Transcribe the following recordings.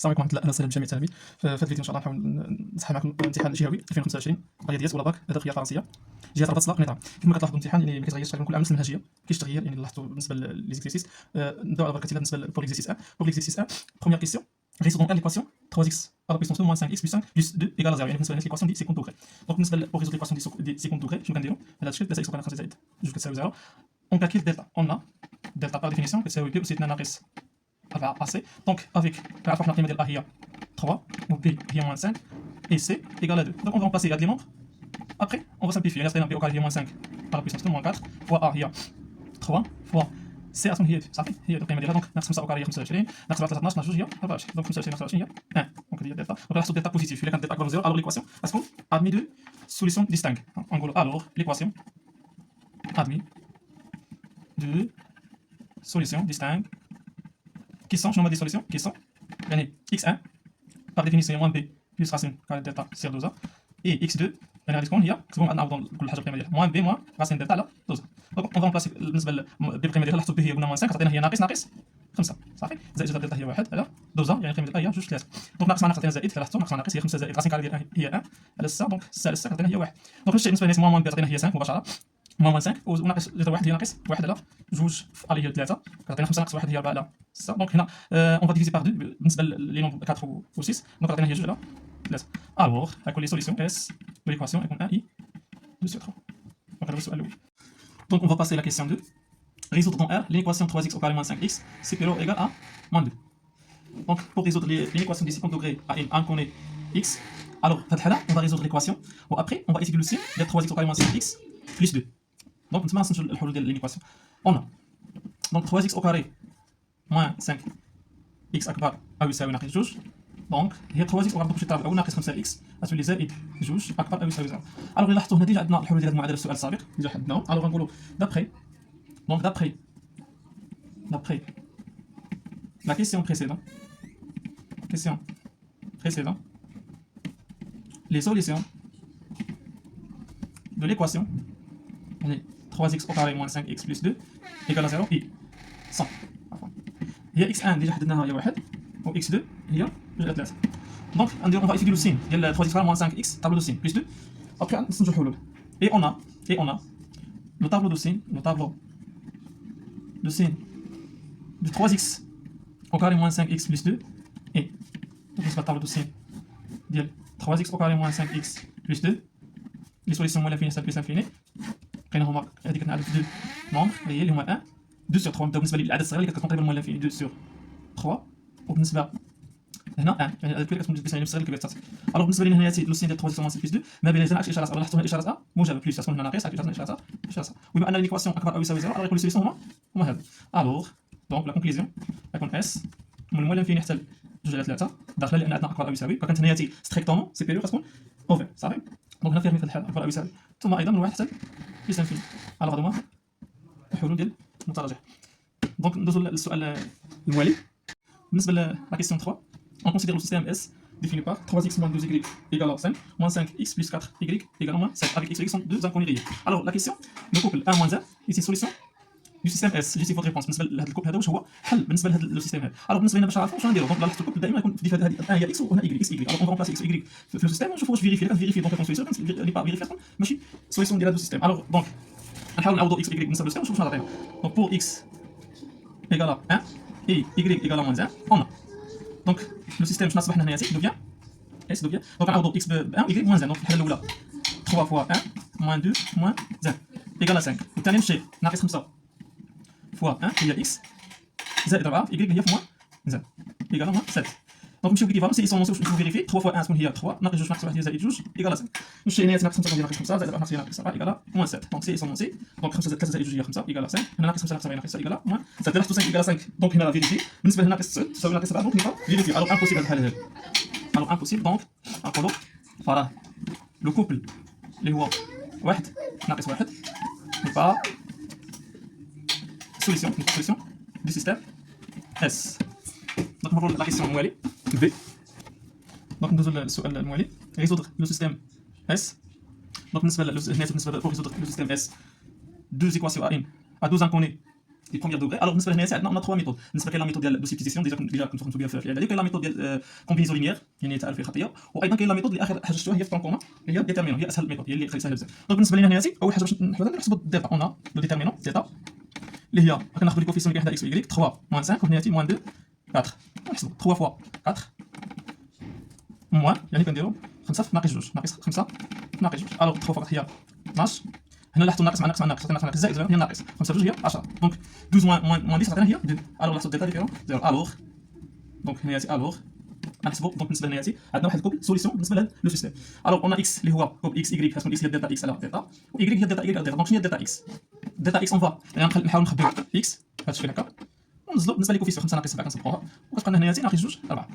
السلام عليكم ورحمه الله، اهلا وسهلا بجميع التلاميذ. في هذا الفيديو ان شاء الله نحاول نصحح معكم امتحان جهوي 2025 رياضيات ولا باك ادبيه فرنسيه جهه ربط الصداق نظام. كما كتلاحظوا الامتحان يعني ما كيتغيرش تقريبا كل عام نفس المنهجيه، كاينش تغيير يعني لاحظتوا بالنسبه لي زيكزيرسيس. نبداو على بركه الله. بالنسبه بور ليكزيرسيس 1 بروميير كيسيون résoudre donc l'équation 3x à la puissance de moins 5x plus 5 plus 2 égale à 0 يعني بالنسبه لl'équation دي سيكوند دوغري. دونك بالنسبه بور ريزولف l'équation دي سيكوند دوغري شنو كنديروا هذا الشكل 3x وكان 5 زائد 2 كتساوي 0. اون كالكيل دلتا اون دلتا بار ديفينيسيون كتساوي 2 أس 2 ناقص 4 AC. دونك افيك كنعرفوا حنا القيمه ديال A هي 3 و B هي moins 5 et C égale à 2. Donc on va remplacer les nombres. Après on va simplifier. عطينا B au carré هي moins 5 à la puissance de moins 4 fois A هي 3 fois C اصلا هي صافي هي القيمه ديالها. دونك ناقص 5 او كاري هي 25 ناقص 4 12 ناقص 2 هي 24. دونك 25 ناقص 20 هي 1. دونك هي دلتا. دونك نحسبوا دلتا بوزيتيف الا كانت دلتا اكبر من 0 alors l'équation غتكون admis de solution distingue. نقولوا alors l'équation admis de solution distingue qui sont شنو هما دي solutions qui sont يعني x1 par définition moins b plus racine carré delta sur 2a et x2 يعني غادي تكون هي كتبوا عندنا نعوضوا كل حاجه القيمه ديالها moins b moins racine delta على 2a. دونك اون فامبلاسي بالنسبه بالقيمه ديالها لاحظتوا b هي قلنا moins 5 عطينا هي ناقص 5 صافي زائد جذر دلتا هي 1 على 2a يعني القيمه ديالها هي 2 3. دونك ناقص مع ناقص عطينا زائد لاحظتوا ناقص مع ناقص هي 5 زائد راسين كاري ديالها هي 1 على 6 دونك 6 على 6 عطينا هي 1. دونك نفس الشيء بالنسبه للناس moins b عطينا هي 5 مباشره moins 5 وناقص جذر 1 هي ناقص 1 على 2 في ا هي 3 كتعطينا 5 ناقص 1 هي 4 على 6. دونك هنا اون فا ديفيزي بار 2 بالنسبه لي نومبر 4 و 6 دونك عطينا هي 2 على 3. الوغ غنكون لي سوليسيون اس de l'équation يكون 1 i 2 sur 3. دونك هذا هو السؤال الاول. دونك اون فا باسي لا كيسيون 2 résoudre dans R l'équation 3x au carré moins 5x supérieur ou égal à moins 2. Donc pour résoudre l'équation du second degré à n on connaît x. Alors dans cette là on va résoudre l'équation et après on va étudier le signe de 3x au carré moins 5x plus 2. Donc نتمنى نشوفوا الحلول ديال l'équation. On a donc 3x au carré moins 5x اكبر او يساوي ناقص 2. دونك هي 3x وغنضربوا شي طرف الاول ناقص 5x غتولي زائد 2 اكبر او يساوي 0. الوغ لاحظتوا هنا ديجا عندنا الحلول ديال المعادله السؤال السابق ديجا حددناهم. الوغ غنقولوا d'après donc d'après la question précédente les solutions de l'équation 3x au carré moins 5x plus 2 égale à 0 et 100. هي x1 ديجا حددناها هي 1 و x2 هي 3. دونك غنديرو on va étudier le signe ديال 3x carré moins 5x tableau de signe plus 2 après نستنتجو الحلول. et on a le tableau de signe de 3x au carré moins 5x plus 2 et donc c'est le tableau de signe ديال 3x au carré moins 5x plus 2 les solutions moins l'infini celle plus l'infini لقينا هما هذيك كتنعرف 2 نومبر هي اللي هما 1 2 sur 3. نبداو بالنسبه للعدد الصغير اللي كتكون تقريبا moins l'infini 2 sur 3 وبالنسبه هنا 1 يعني العدد الكبير كتكون بالنسبه للصغير الكبير تاعك. الوغ بالنسبه لنا هنا لو سين ديال 3x moins 5 plus 2 ما بين هنا اشارات لاحظتوا هنا الاشارات موجبه بليس تكون هنا ناقص اشارات وبما ان ليكواسيون اكبر او يساوي 0 غيكون لي سوليسيون هما هادو. الوغ دونك لا كونكليزيون غيكون اس من موال انفيني حتى 2 على 3 داخله لان عندنا اكبر او يساوي فكانت هنا ستريكتومون سيبيريور غتكون اوفر صافي. دونك هنا فيها مثال الحال اكبر او يساوي ثم ايضا من 1 حتى بليس انفيني. الوغ هادو هما الحلول ديال المتراجع. دونك ندوزو للسؤال الموالي بالنسبه لا كيسيون 3. on considère le système S défini par 3x moins 2y égale à 5 moins 5x plus 4y égale à moins 7 avec x et y sont deux inconnus réels. Alors la question le couple 1 moins 1 ici solution du système S. جيتي فوت ريبونس بالنسبه لهذا الكوبل هذا واش هو حل بالنسبه لهذا لو سيستيم هذا. الوغ بالنسبه لنا باش نعرفوا شنو نديروا دونك لاحظت الكوبل دائما يكون في هذه الان هي اكس وهنا اكس الوغ اون كومبلاسي اكس واي في لو سيستيم ونشوفوا واش فيريفي كنفيريفي دونك كون سوليسيون اللي با فيريفي تكون ماشي سوليسيون ديال هذا السيستيم. الوغ دونك نحاول نعوضوا اكس واي بالنسبه لو سيستيم ونشوفوا شنو غادي نعطينا. دونك بور اكس égale à 1 et y égale à moins 1 on a donc le système شنو اصبح هنا devient s devient donc نعوضوا x ب 1 y moins 1 دونك الحاله الاولى 3 fois 1 moins 2 moins 1 égale à 5 والثاني نمشي ناقص 5 fois 1 هي x زائد 4 y هي في moins 1 égale à moins 7. دونك نمشيو بالكيفالونس سي نمشيو فيريفي 3 fois 1 تكون هي 3 ناقص 2 ناقص 1 هي زائد 2 égale à 5. نمشي هنا ناقص 5 تكون ناقص 5 زائد 4 ناقص ناقص 7 égale à moins 7. دونك سي سي دونك 5 زائد 3 زائد 2 هي 5 égale à 5. هنا ناقص 5 ناقص 7 ناقص égale à moins 7 لاحظتوا 5 égale à 5 دونك هنا فيريفي بالنسبه لنا ناقص 9 تساوي ناقص 7 دونك نبقى فيريفي. الوغ امبوسيبل هذا الحل هذا الوغ امبوسيبل دونك نقولوا فراه لو كوبل اللي هو 1 ناقص 1 نبقى سوليسيون دي سيستيم اس. دونك نمروا لا كيسيون الموالي بي. دونك ندوزو للسؤال الموالي résoudre le système S. دونك بالنسبه بور résoudre le système S deux équations à n à deux inconnus دي بروميير دوغري. الوغ بالنسبه لهنايا عندنا 3 ميثود. بالنسبه كاين لا ميثود ديال دوسيبتيزيسيون ديجا كنتو خدمتو بها في الاعدادي، وكاين لا ميثود ديال كومبينيزون لينيير يعني تعرف الخطيه، وايضا كاين لا ميثود اللي اخر حاجه شفتوها هي في طون كومان اللي هي ديتيرمينون، هي اسهل ميثود، هي اللي سهله بزاف. دونك بالنسبه لينا هنايا اول حاجه باش نحسبوا الديتا اون لو ديتيرمينون ديتا اللي هي كناخذوا لي كوفيسيون اللي كاين حدا اكس و y 3 موان 5 وهنا 2 4 نحسبوا 3 فوا 4 موان يعني كنديروا 5 ناقص 2 ناقص 5 ناقص 2. الوغ 3 فقط هي 12. هنا لاحظتوا الناقص مع ناقص مع ناقص عطينا ناقص زائد هي ناقص 5 2 هي 10. دونك 12 موان 10 عطينا هي 2. الوغ لاحظوا الديتا ديفيرون 0. الوغ دونك هنا الوغ نحسبوا. دونك بالنسبه لنا عندنا واحد الكوبل سوليسيون بالنسبه لهذا لو سيستيم. الوغ قلنا اكس اللي هو كوبل اكس ايغريك خاصنا اكس هي دلتا اكس على دلتا و ايغريك هي دلتا ايغريك على دلتا. دونك شنو هي دلتا اكس؟ دلتا اكس اون فا يعني نحاول نخبيو اكس بهذا الشكل هكا وننزلوا بالنسبه لكوفيسيون 5 ناقص 7 كنصبغوها وكتبقى لنا هنا ناقص 2 4.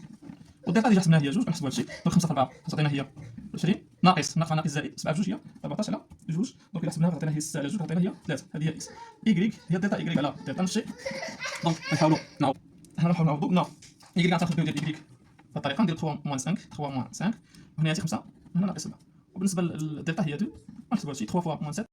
والدلتا ديجا حسبناها هي 2 كنحسبوا هادشي. دونك 5 في 4 تعطينا هي 20 ناقص ناقص زائد 7 في 2 هي 14 على 2. دونك الا حسبناها تعطينا هي 6 على 2 تعطينا هي 3. هذه هي اكس ايغريك هي دلتا ايغريك على دلتا نفس الشيء. دونك نحاولوا نعوضوا ايغريك غنخبيو ديال ايغريك بهذه الطريقه ندير 3 موان 5 3 موان 5 وهنا 5 هنا ناقص 7. وبالنسبه للدلتا هي 2 غنحسبوا هادشي 3 فوا موان 7